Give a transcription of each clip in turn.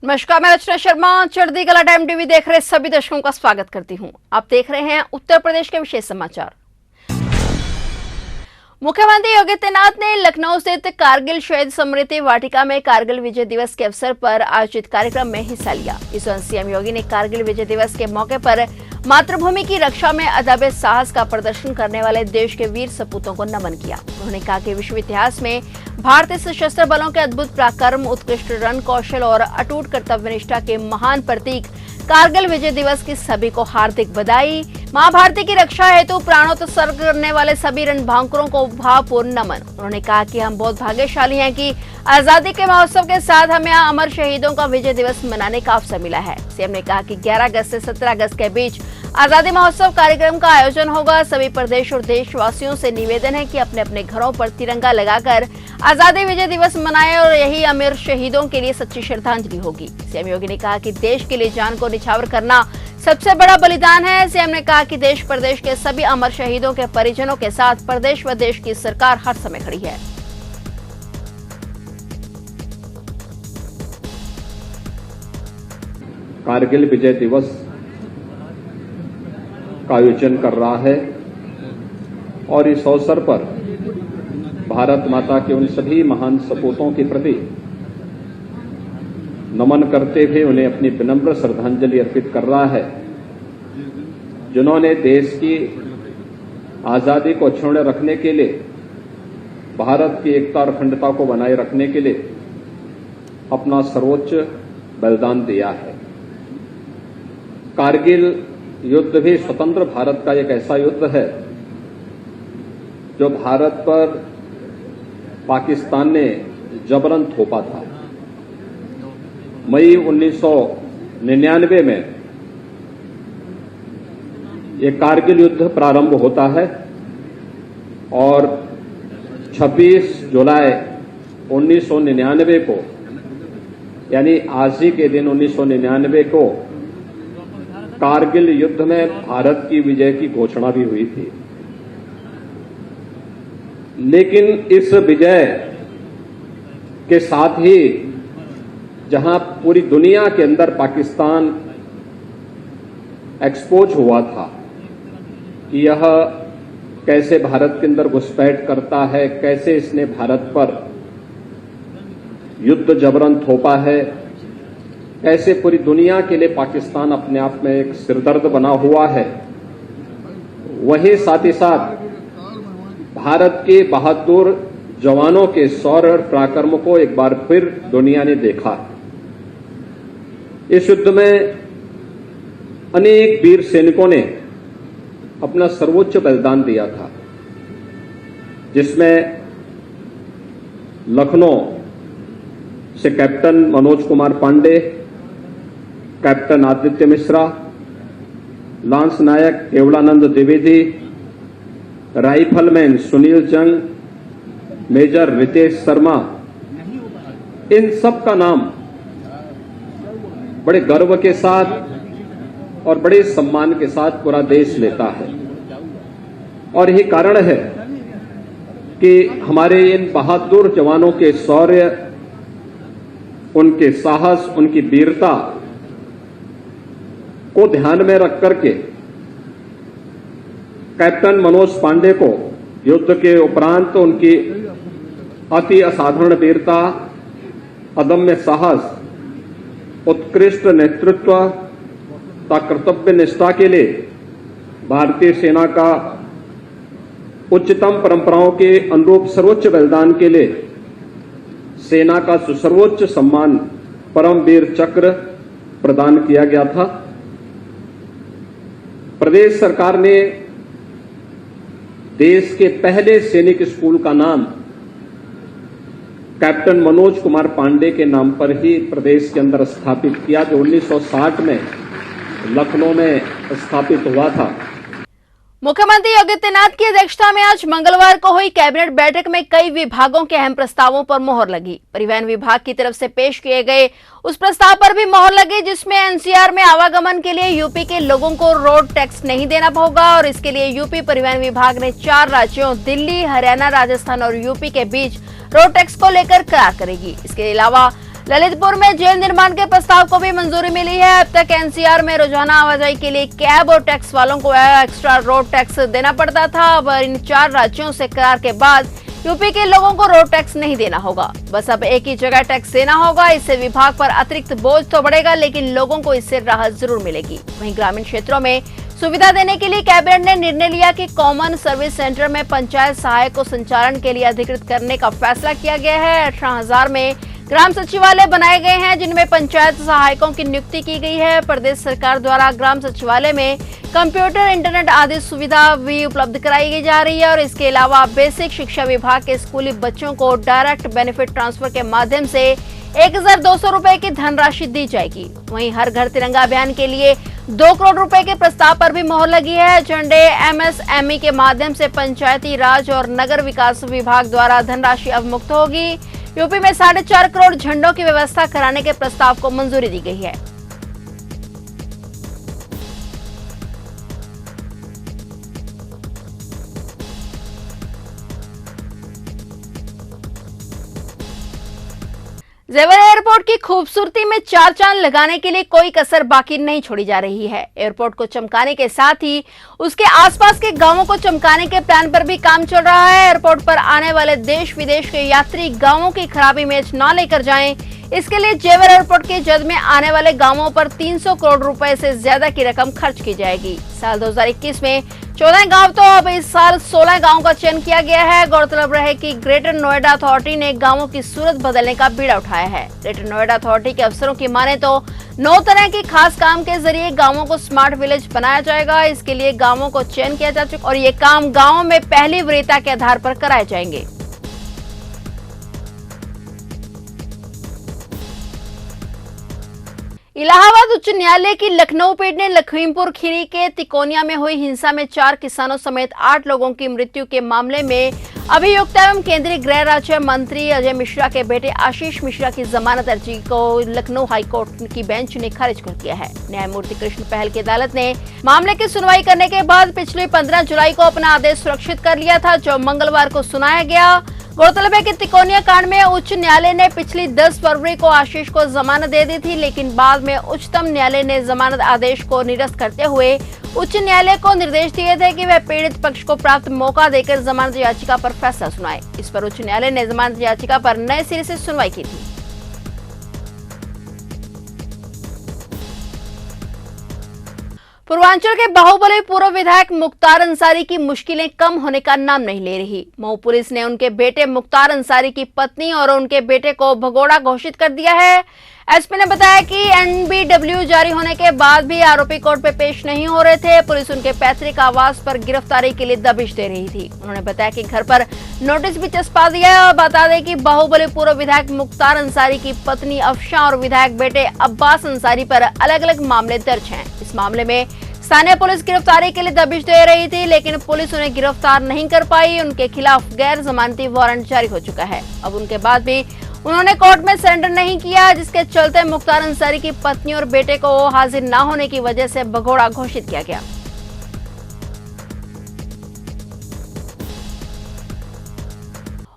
नमस्कार, मैं रचना शर्मा चढ़ती कला टाइम टीवी देख रहे सभी दर्शकों का स्वागत करती हूं। आप देख रहे हैं उत्तर प्रदेश के विशेष समाचार। मुख्यमंत्री योगी आदित्यनाथ ने लखनऊ स्थित कारगिल शहीद स्मृति वाटिका में कारगिल विजय दिवस के अवसर पर आयोजित कार्यक्रम में हिस्सा लिया। इस दौरान सीएम योगी ने कारगिल विजय दिवस के मौके पर मातृभूमि की रक्षा में अदम्य साहस का प्रदर्शन करने वाले देश के वीर सपूतों को नमन किया। उन्होंने कहा कि विश्व इतिहास में भारतीय सशस्त्र बलों के अद्भुत पराक्रम, उत्कृष्ट रण कौशल और अटूट कर्तव्यनिष्ठा के महान प्रतीक कारगिल विजय दिवस की सभी को हार्दिक बधाई। मां भारती की रक्षा हेतु प्राणोत्सर्ग करने वाले सभी रणभांकुरों को भावपूर्ण नमन। उन्होंने कहा कि हम बहुत भाग्यशाली हैं कि आजादी के महोत्सव के साथ हमें अमर शहीदों का विजय दिवस मनाने का अवसर मिला है। सीएम ने कहा कि 11 अगस्त से 17 अगस्त के बीच आजादी महोत्सव कार्यक्रम का आयोजन होगा। सभी प्रदेश और देशवासियों से निवेदन है कि अपने अपने घरों पर तिरंगा लगाकर आजादी विजय दिवस मनाएं और यही अमर शहीदों के लिए सच्ची श्रद्धांजलि होगी। सीएम योगी ने कहा कि देश के लिए जान को निछावर करना सबसे बड़ा बलिदान है। सीएम ने कहा कि देश प्रदेश के सभी अमर शहीदों के परिजनों के साथ प्रदेश व देश की सरकार हर समय खड़ी है। कारगिल विजय दिवस का आयोजन कर रहा है और इस अवसर पर भारत माता के उन सभी महान सपूतों के प्रति नमन करते हुए उन्हें अपनी विनम्र श्रद्धांजलि अर्पित कर रहा है, जिन्होंने देश की आजादी को अक्षुण्ण रखने के लिए, भारत की एकता और अखंडता को बनाए रखने के लिए अपना सर्वोच्च बलिदान दिया है। कारगिल युद्ध भी स्वतंत्र भारत का एक ऐसा युद्ध है जो भारत पर पाकिस्तान ने जबरन थोपा था। मई 1999 में ये कारगिल युद्ध प्रारंभ होता है और 26 जुलाई 1999 को, यानी आज ही के दिन 1999 को कारगिल युद्ध में भारत की विजय की घोषणा भी हुई थी। लेकिन इस विजय के साथ ही जहां पूरी दुनिया के अंदर पाकिस्तान एक्सपोज हुआ था कि यह कैसे भारत के अंदर घुसपैठ करता है, कैसे इसने भारत पर युद्ध जबरन थोपा है, कैसे पूरी दुनिया के लिए पाकिस्तान अपने आप में एक सिरदर्द बना हुआ है, वही साथ ही साथ भारत के बहादुर जवानों के शौर्य और पराक्रम को एक बार फिर दुनिया ने देखा। इस युद्ध में अनेक वीर सैनिकों ने अपना सर्वोच्च बलिदान दिया था, जिसमें लखनऊ से captain Manoj Kumar Pandey, captain Aditya Mishra, lance naik Kevalanand Dwivedi, rifleman Sunil Jang, major Ritesh Sharma, इन सब का नाम बड़े गर्व के साथ और बड़े सम्मान के साथ पूरा देश लेता है। और यही कारण है कि हमारे इन बहादुर जवानों के शौर्य, उनके साहस, उनकी वीरता को ध्यान में रख करके कैप्टन मनोज पांडे को युद्ध के उपरांत उनकी अति असाधारण वीरता, अदम्य साहस, उत्कृष्ट नेतृत्व तथा कर्तव्य निष्ठा के लिए भारतीय सेना का उच्चतम परंपराओं के अनुरूप सर्वोच्च बलिदान के लिए सेना का सर्वोच्च सम्मान परमवीर चक्र प्रदान किया गया था। प्रदेश सरकार ने देश के पहले सैनिक स्कूल का नाम कैप्टन मनोज कुमार पांडे के नाम पर ही प्रदेश के अंदर स्थापित किया, जो 1960 में लखनऊ में स्थापित हुआ था। मुख्यमंत्री योगी आदित्यनाथ की अध्यक्षता में आज मंगलवार को हुई कैबिनेट बैठक में कई विभागों के अहम प्रस्तावों पर मोहर लगी। परिवहन विभाग की तरफ से पेश किए गए उस प्रस्ताव पर भी मोहर लगी, जिसमें एनसीआर में आवागमन के लिए यूपी के लोगों को रोड टैक्स नहीं देना होगा और इसके लिए यूपी परिवहन विभाग ने 4 राज्यों दिल्ली, हरियाणा, राजस्थान और यूपी के बीच रोड टैक्स को लेकर करार करेगी। इसके अलावा ललितपुर में जेल निर्माण के प्रस्ताव को भी मंजूरी मिली है। अब तक एनसीआर में रोजाना आवाजाही के लिए कैब और टैक्स वालों को एक्स्ट्रा रोड टैक्स देना पड़ता था। अब इन 4 राज्यों से करार के बाद यूपी के लोगों को रोड टैक्स नहीं देना होगा, बस अब एक ही जगह टैक्स देना होगा। इससे विभाग पर अतिरिक्त बोझ तो बढ़ेगा, लेकिन लोगों को इससे राहत जरूर मिलेगी। वहीं ग्रामीण क्षेत्रों में सुविधा देने के लिए कैबिनेट ने निर्णय लिया कि कॉमन सर्विस सेंटर में पंचायत सहायक को संचालन के लिए अधिकृत करने का फैसला किया गया है। 18,000 में ग्राम सचिवालय बनाए गए हैं, जिनमें पंचायत सहायकों की नियुक्ति की गई है। प्रदेश सरकार द्वारा ग्राम सचिवालय में कंप्यूटर, इंटरनेट आदि सुविधा भी उपलब्ध कराई जा रही है और इसके अलावा बेसिक शिक्षा विभाग के स्कूली बच्चों को डायरेक्ट बेनिफिट ट्रांसफर के माध्यम से 1,200 रुपए की धनराशि दी जाएगी। वहीं हर घर तिरंगा अभियान के लिए 2 करोड़ रुपए के प्रस्ताव पर भी मोहर लगी है। झंडे एमएसएमई के माध्यम से पंचायती राज और नगर विकास विभाग द्वारा धनराशि अवमुक्त होगी। यूपी में 4.5 करोड़ झंडों की व्यवस्था कराने के प्रस्ताव को मंजूरी दी गई है। जेवर एयरपोर्ट की खूबसूरती में 4 चांद लगाने के लिए कोई कसर बाकी नहीं छोड़ी जा रही है। एयरपोर्ट को चमकाने के साथ ही उसके आसपास के गांवों को चमकाने के प्लान पर भी काम चल रहा है। एयरपोर्ट पर आने वाले देश विदेश के यात्री गांवों की खराब इमेज न लेकर जाएं, इसके लिए जेवर एयरपोर्ट के जद में आने वाले गांवों पर 300 करोड़ रुपए से ज्यादा की रकम खर्च की जाएगी। साल 2021 में 14 गांव, तो अब इस साल 16 गांव का चयन किया गया है। गौरतलब रहे कि ग्रेटर नोएडा अथॉरिटी ने गांवों की सूरत बदलने का बीड़ा उठाया है। ग्रेटर नोएडा अथॉरिटी के अफसरों की माने तो 9 तरह के खास काम के जरिए गांवों को स्मार्ट विलेज बनाया जाएगा। इसके लिए गांवों को चयन किया जा चुका और ये काम गांवों में पहली वरीयता के आधार पर कराए जाएंगे। इलाहाबाद उच्च न्यायालय की लखनऊ पीठ ने लखीमपुर खीरी के तिकोनिया में हुई हिंसा में 4 किसानों समेत 8 लोगों की मृत्यु के मामले में अभियुक्त एवं केंद्रीय गृह राज्य मंत्री अजय मिश्रा के बेटे आशीष मिश्रा की जमानत अर्जी को लखनऊ हाईकोर्ट की बेंच ने खारिज कर दिया है। न्यायमूर्ति कृष्ण पहल की अदालत ने मामले की सुनवाई करने के बाद पिछली 15 जुलाई को अपना आदेश सुरक्षित कर लिया था, जो मंगलवार को सुनाया गया। गौरतलब है कि तिकोनिया कांड में उच्च न्यायालय ने पिछली 10 फरवरी को आशीष को जमानत दे दी थी, लेकिन बाद में उच्चतम न्यायालय ने जमानत आदेश को निरस्त करते हुए उच्च न्यायालय को निर्देश दिए थे कि वह पीड़ित पक्ष को प्राप्त मौका देकर जमानत याचिका पर फैसला सुनाए। इस पर उच्च न्यायालय ने जमानत याचिका पर नए सिरे से सुनवाई की थी। पूर्वांचल के बाहुबली पूर्व विधायक मुख्तार अंसारी की मुश्किलें कम होने का नाम नहीं ले रही। मऊ पुलिस ने उनके बेटे मुख्तार अंसारी की पत्नी और उनके बेटे को भगोड़ा घोषित कर दिया है। एसपी ने बताया कि एनबीडब्ल्यू जारी होने के बाद भी आरोपी कोर्ट में पेश नहीं हो रहे थे। पुलिस उनके पैतृक आवास पर गिरफ्तारी के लिए दबिश दे रही थी। उन्होंने बताया कि घर पर नोटिस भी चस्पा दिया है। और बता दें कि बाहुबली पूर्व विधायक मुख्तार अंसारी की पत्नी अफशा और विधायक बेटे अब्बास अंसारी पर अलग अलग मामले दर्ज हैं। इस मामले में स्थानीय पुलिस गिरफ्तारी के लिए दबिश दे रही थी, लेकिन पुलिस उन्हें गिरफ्तार नहीं कर पाई। उनके खिलाफ गैर जमानती वारंट जारी हो चुका है। अब उनके बाद भी उन्होंने कोर्ट में सरेंडर नहीं किया, जिसके चलते मुख्तार अंसारी की पत्नी और बेटे को हाजिर न होने की वजह से भगोड़ा घोषित किया गया।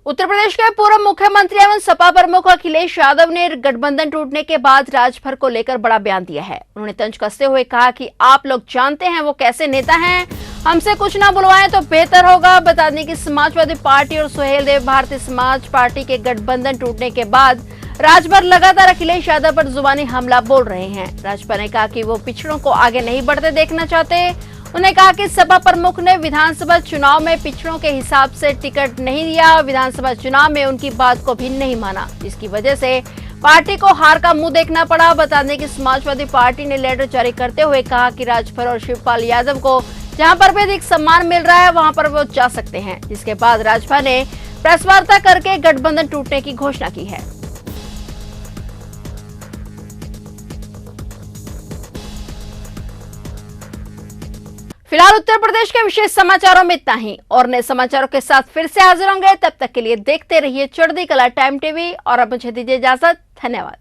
उत्तर प्रदेश के पूर्व मुख्यमंत्री एवं सपा प्रमुख अखिलेश यादव ने गठबंधन टूटने के बाद राजभर को लेकर बड़ा बयान दिया है। उन्होंने तंज कसते हुए कहा कि आप लोग जानते हैं वो कैसे नेता हैं, हमसे कुछ ना बुलवाएं तो बेहतर होगा। बता दें कि समाजवादी पार्टी और सुहेल देव भारतीय समाज पार्टी के गठबंधन टूटने के बाद राजभर लगातार अखिलेश यादव पर जुबानी हमला बोल रहे हैं। राजभर ने कहा कि वो पिछड़ों को आगे नहीं बढ़ते देखना चाहते। उन्होंने कहा कि सपा प्रमुख ने विधानसभा चुनाव में पिछड़ों के हिसाब से टिकट नहीं दिया, विधानसभा चुनाव में उनकी बात को भी नहीं माना, जिसकी वजह से पार्टी को हार का मुंह देखना पड़ा। बता दें कि समाजवादी पार्टी ने लेटर जारी करते हुए कहा कि राजभर और शिवपाल यादव को जहां पर भी अधिक सम्मान मिल रहा है वहां पर वो जा सकते हैं। जिसके बाद राजभर ने प्रेस वार्ता करके गठबंधन टूटने की घोषणा की है। फिलहाल उत्तर प्रदेश के विशेष समाचारों में इतना ही, और नए समाचारों के साथ फिर से हाजिर होंगे। तब तक के लिए देखते रहिए चढ़ती कला टाइम टीवी और अब मुझे दीजिए इजाजत। धन्यवाद।